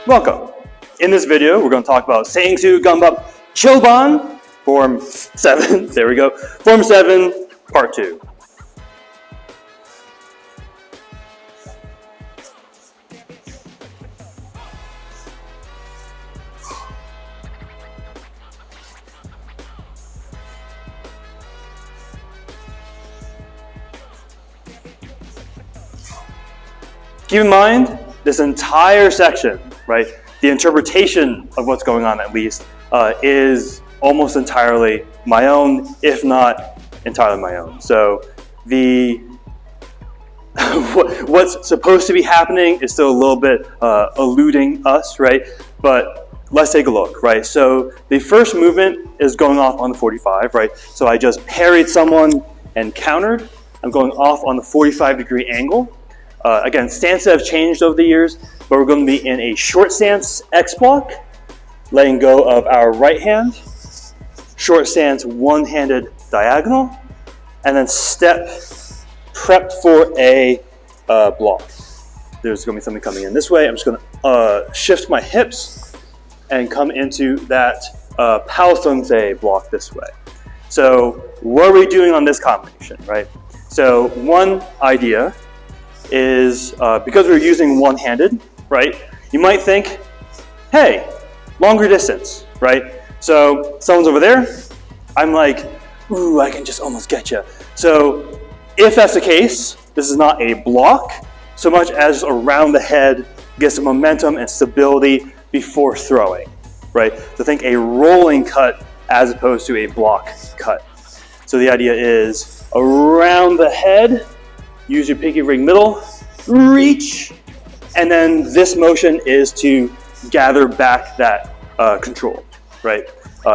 Welcome. In this video, we're going to talk about Ssangsu Geombup Choban, Form 7, there we go, Form 7, Part 2. Keep in mind, this entire section, right, the interpretation of what's going on at least, is almost entirely my own, if not entirely my own. So what's supposed to be happening is still a little bit eluding us, right? But let's take a look, right? So the first movement is going off on the 45, right? So I just parried someone and countered. I'm going off on the 45-degree angle. Again, stances have changed over the years, but we're going to be in a short stance X block, letting go of our right hand, short stance one-handed diagonal, and then step prepped for a block. There's going to be something coming in this way. I'm just going to shift my hips and come into that Ssangsu block this way. So what are we doing on this combination, right? So one idea is because we're using one-handed, right? You might think, hey, longer distance, right? So someone's over there, I'm like, ooh, I can just almost get you. So if that's the case, this is not a block so much as around the head, get some momentum and stability before throwing, right? So think a rolling cut as opposed to a block cut. So the idea is around the head, use your pinky ring middle, reach, and then this motion is to gather back that control, right?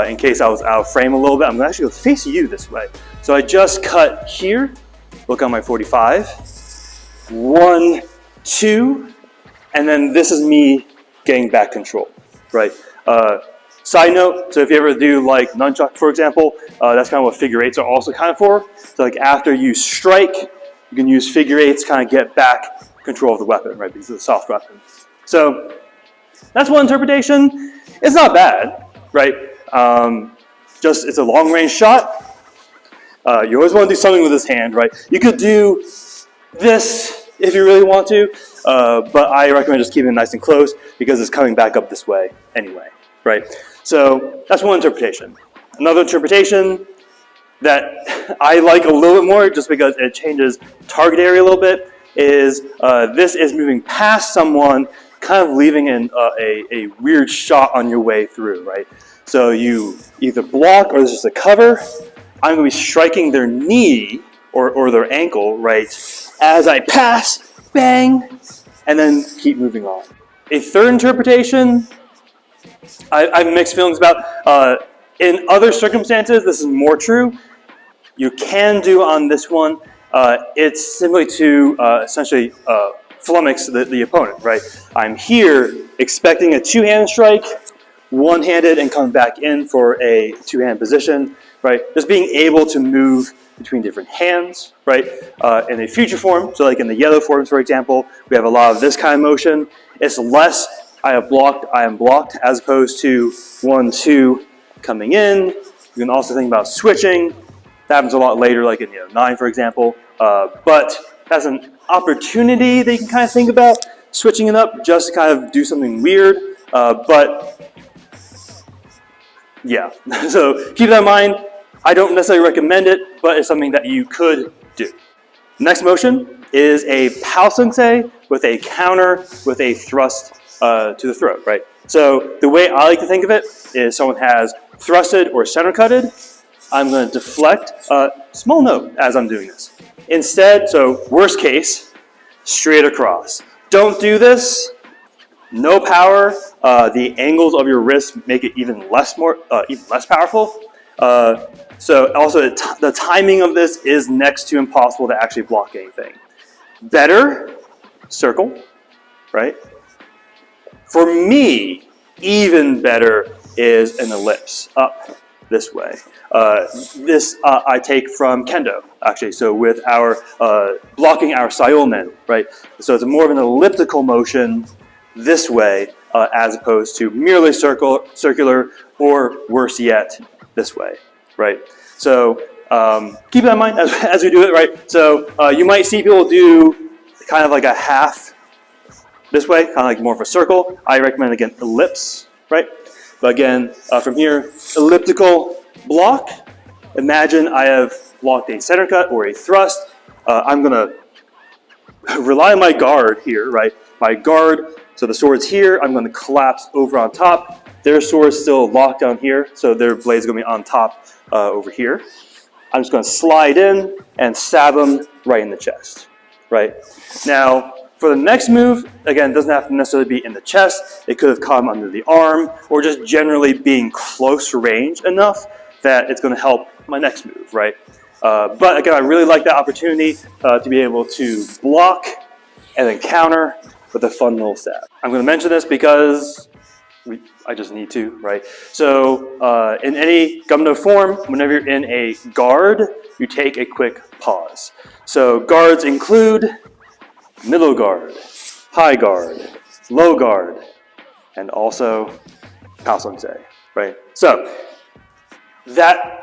In case I was out of frame a little bit, I'm gonna actually go face you this way. So I just cut here, look on my 45, 1, 2, and then this is me getting back control, right? Side note, so if you ever do like nunchuck, for example, that's kind of what figure eights are also kind of for. So like after you strike, you can use figure eights to kind of get back control of the weapon, right? Because it's a soft weapon. So that's one interpretation. It's not bad, right? Just it's a long range shot. You always want to do something with this hand, right? You could do this if you really want to, but I recommend just keeping it nice and close because it's coming back up this way anyway, right? So that's one interpretation. Another interpretation that I like a little bit more, just because it changes target area a little bit, is this is moving past someone, kind of leaving a weird shot on your way through, right? So you either block or there's just a cover. I'm going to be striking their knee or their ankle, right, as I pass, bang, and then keep moving on. A third interpretation, I have mixed feelings about. In other circumstances, this is more true. You can do on this one, it's simply to essentially flummox the opponent, right? I'm here expecting a two-hand strike, one-handed and come back in for a two-hand position, right? Just being able to move between different hands, right? In a future form, so like in the yellow forms, for example, we have a lot of this kind of motion. It's less I am blocked, as opposed to 1, 2 coming in. You can also think about switching. That happens a lot later, like in 9, for example. But that's an opportunity that you can kind of think about, switching it up just to kind of do something weird. But yeah, so keep that in mind. I don't necessarily recommend it, but it's something that you could do. Next motion is a Ssangsu with a counter with a thrust to the throat, right? So the way I like to think of it is someone has thrusted or center cutted. I'm going to deflect a small note as I'm doing this. Instead, so worst case, straight across. Don't do this. No power. The angles of your wrists make it even less powerful. So also the timing of this is next to impossible to actually block anything. Better, circle, right? For me, even better is an ellipse up this way. This I take from kendo, actually. So with our blocking our sayomen, right? So it's more of an elliptical motion this way, as opposed to merely circular, or worse yet, this way, right? So keep that in mind as we do it, right? So you might see people do kind of like a half this way, kind of like more of a circle. I recommend, again, ellipse, right? But again, from here, elliptical block. Imagine I have blocked a center cut or a thrust. I'm gonna rely on my guard here, right? My guard, so the sword's here, I'm gonna collapse over on top. Their sword's still locked down here, so their blade's gonna be on top over here. I'm just gonna slide in and stab them right in the chest, right? Now, for the next move, again, it doesn't have to necessarily be in the chest. It could have come under the arm, or just generally being close range enough that it's gonna help my next move, right? But again, I really like that opportunity to be able to block and then counter with a fun little stab. I'm gonna mention this because I just need to, right? So in any Gumdo form, whenever you're in a guard, you take a quick pause. So guards include middle guard, high guard, low guard, and also Ssangsu, right? So that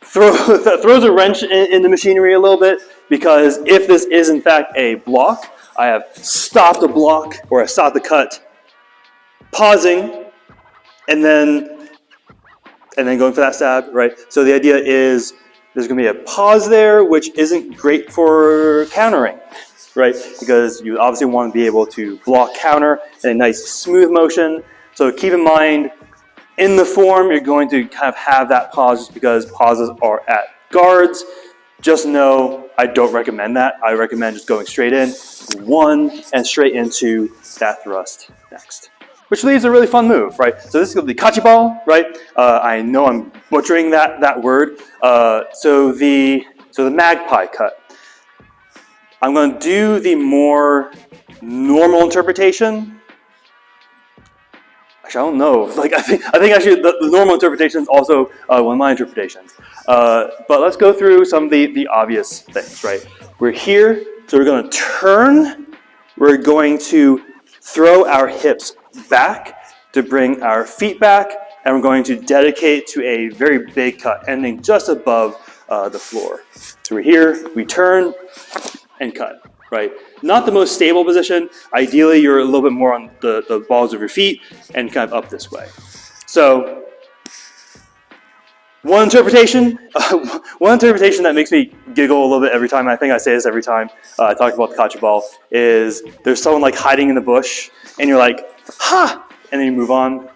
throws a wrench in the machinery a little bit, because if this is in fact a block, I have stopped a block or I stopped the cut, pausing, and then going for that stab, right? So the idea is there's going to be a pause there, which isn't great for countering, right? Because you obviously want to be able to block counter in a nice smooth motion. So keep in mind, in the form, you're going to kind of have that pause just because pauses are at guards. Just know I don't recommend that. I recommend just going straight in, one, and straight into that thrust next. Which leaves a really fun move, right? So this is going to be kachiball, right? I know I'm butchering that word. So the magpie cut. I'm going to do the more normal interpretation. Actually, I don't know. Like I think actually the normal interpretation is also one of my interpretations. But let's go through some of the obvious things, right? We're here, so we're going to turn. We're going to throw our hips back to bring our feet back, and we're going to dedicate to a very big cut, ending just above the floor. So we're here, we turn, and cut, right? Not the most stable position. Ideally, you're a little bit more on the balls of your feet and kind of up this way. So one interpretation that makes me giggle a little bit every time, I think I say this every time I talk about the kachiball, is there's someone like hiding in the bush, and you're like, ha! And then you move on.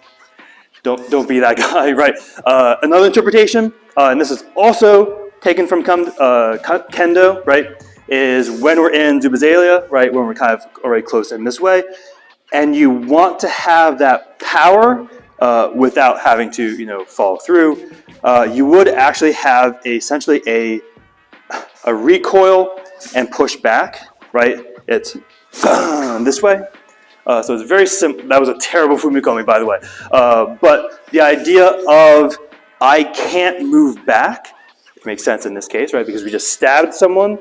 Don't be that guy, right? Another interpretation, and this is also taken from Kendo, right, is when we're in Zubazalia, right, when we're kind of already close in this way, and you want to have that power without having to, fall through, you would actually have essentially a recoil and push back, right? It's this way. So it's very simple. That was a terrible fumikomi, by the way. But the idea of I can't move back, which makes sense in this case, right? Because we just stabbed someone,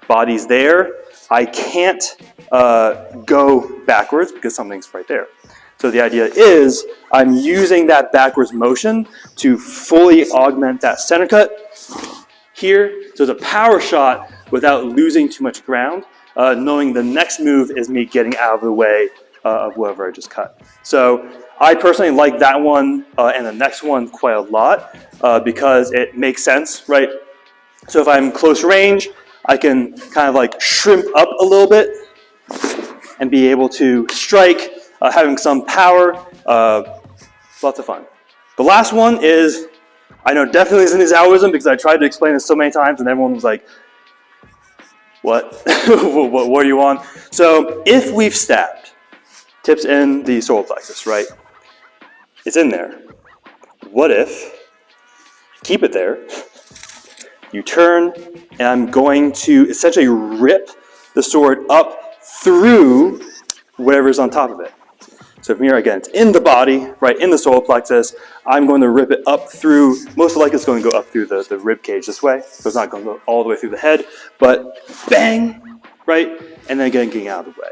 body's there. I can't go backwards because something's right there. So the idea is I'm using that backwards motion to fully augment that center cut here. So it's a power shot without losing too much ground, knowing the next move is me getting out of the way of whoever I just cut. So I personally like that one and the next one quite a lot because it makes sense, right? So if I'm close range, I can kind of like shrimp up a little bit and be able to strike, having some power. Lots of fun. The last one is, I know definitely isn't his Taoism because I tried to explain this so many times and everyone was like, what? What are you on? So if we've stabbed, tips in the solar plexus, right? It's in there. What if, keep it there, you turn, and I'm going to essentially rip the sword up through whatever's on top of it. So from here, again, it's in the body, right, in the solar plexus. I'm going to rip it up through, most likely it's going to go up through the rib cage this way. So it's not going to go all the way through the head, but bang, right, and then again, getting out of the way.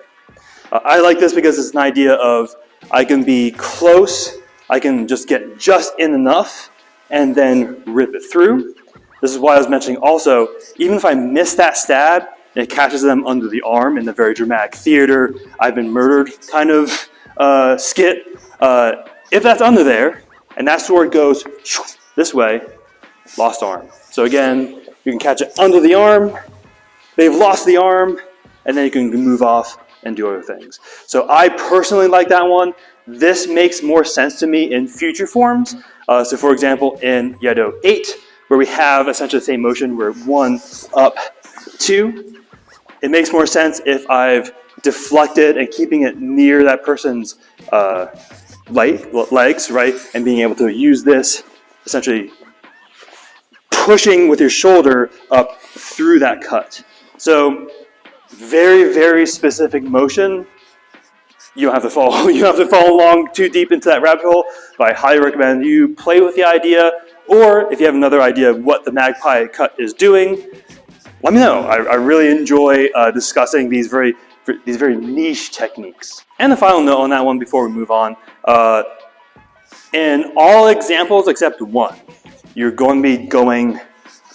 I like this because it's an idea of I can be close, I can just get just in enough, and then rip it through. This is why I was mentioning also, even if I miss that stab, and it catches them under the arm in the very dramatic theater, I've been murdered kind of skit. If that's under there, and that sword goes this way, lost arm. So again, you can catch it under the arm, they've lost the arm, and then you can move off and do other things. So I personally like that one. This makes more sense to me in future forms. So for example, in Haidong 8, where we have essentially the same motion, where 1, up, 2, it makes more sense if I've deflected and keeping it near that person's legs, right? And being able to use this, essentially pushing with your shoulder up through that cut. So very, very specific motion. You don't have to fall. You don't have to fall along too deep into that rabbit hole. But I highly recommend you play with the idea, or if you have another idea of what the magpie cut is doing, let me know. I really enjoy discussing these very niche techniques. And the final note on that one before we move on: in all examples except one, you're going to be going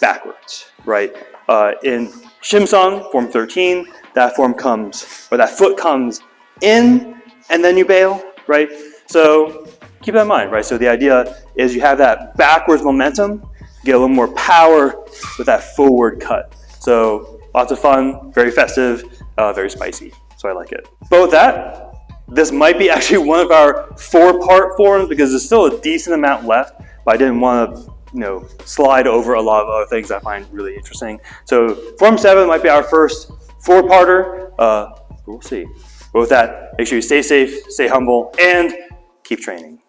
backwards, right? In Shimsung, form 13, that form comes, or that foot comes in, and then you bail, right? So keep that in mind, right? So the idea is you have that backwards momentum, get a little more power with that forward cut. So lots of fun, very festive, very spicy. So I like it. But with that, this might be actually one of our 4-part forms because there's still a decent amount left, but I didn't want to slide over a lot of other things I find really interesting. So Form 7 might be our first 4-parter. We'll see. But with that, make sure you stay safe, stay humble, and keep training.